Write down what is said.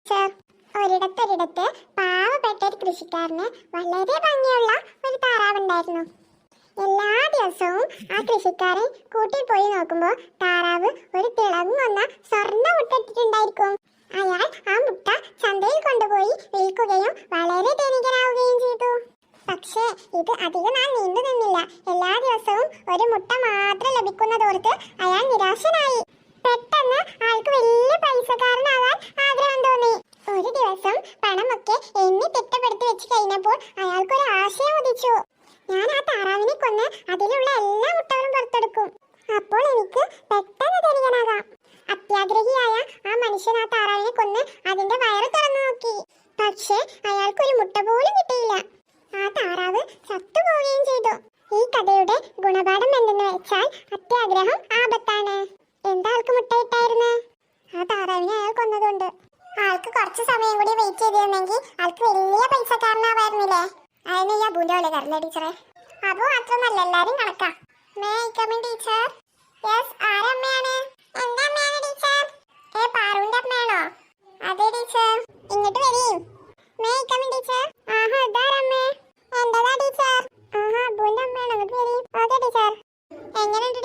Teacher. ഒരിടത്തൊരിടത്ത് പാവപ്പെട്ട ഒരു കൃഷിക്കാരന് വളരെ ഭംഗിയുള്ള ഒരു താറാവുണ്ടായിരുന്നു. എല്ലാ ദിവസവും ആ കൃഷിക്കാരൻ കൂട്ടിൽ പോയി നോക്കുമ്പോൾ താറാവ് ഒരു തിളങ്ങുന്ന സ്വർണ്ണ മുട്ടയിട്ടിട്ടുണ്ടായിരിക്കും. അയാൾ ആ മുട്ട ചന്തയിൽ കൊണ്ടുപോയി വിൽക്കുകയും വളരെ ധനികനാവുകയും ചെയ്തു. പക്ഷേ ഇത് അധികം നാൾ നീണ്ടു നിന്നില്ല. എല്ലാ ദിവസവും ഒരു മുട്ട മാത്രം ലഭിക്കുന്നതോർത്ത് അയാൾ നിരാശനായി. പെട്ടെന്ന് ആൾക്ക് വലിയ പൈസക്കാരനാകാൻ ആഗ്രഹം തോന്നി. ഒരു ദിവസം പണമൊക്കെ എണ്ണി തിട്ടപ്പെടുത്തി വെച്ച് കഴിഞ്ഞപ്പോൾ അയാൾക്കൊരു ആശയം ഉദിച്ചു. ഞാൻ ആ താറാവിനെ കൊന്ന് അതിലുള്ള എല്ലാ മുട്ടകളും പുറത്തെടുക്കും. അപ്പോൾ എനിക്ക് പെട്ടെന്ന് ധനികനാകാം. അത്യാഗ്രഹിയായ ആ മനുഷ്യൻ ആ താറാവിനെ കൊന്ന് അതിന്റെ വയറ് തുറന്നു നോക്കി. പക്ഷേ അയാൾക്കൊരു മുട്ട പോലും കിട്ടിയില്ല. ആ താറാവ് ചത്തുപോവുകയും ചെയ്തു. ഈ കഥയുടെ ഗുണപാഠം എന്തെന്ന് വെച്ചാൽ അത്യാഗ്രഹം ആപത്താണ്. എന്താ ആൾക്ക് മുട്ടയിട്ടായിരുന്നു? ആ താറാവിനെ അയാൾ കൊന്നതുകൊണ്ട്. ആൾക്ക് കുറച്ച് സമയം കൂടി വെയിറ്റ് ചെയ്തിരുന്നെങ്കിൽ ആൾക്ക് വലിയ പൈസക്കാരനാവായിരുന്നില്ലേ? അതിന് ഈ അബൂന്റെ പോലെ കറില്ല ടീച്ചറെ. അബു മാത്രമല്ല എല്ലാരും കണക്കാ. May I come in teacher? Yes, ആരമ്മയാണ്? എന്റെ അമ്മയാണ് ടീച്ചർ. പാറുവിന്റെ അമ്മയാണോ? അതെ ടീച്ചർ. ഇങ്ങോട്ട് വരീ. May I come in teacher? ആഹാ, ഇതാരമ്മേ? എന്റേതാ ടീച്ചർ. ആഹാ, അബുവിന്റെ അമ്മയാണ്. ഇങ്ങോട്ട് വരീ. Okay teacher. എങ്ങനെയുണ്ട്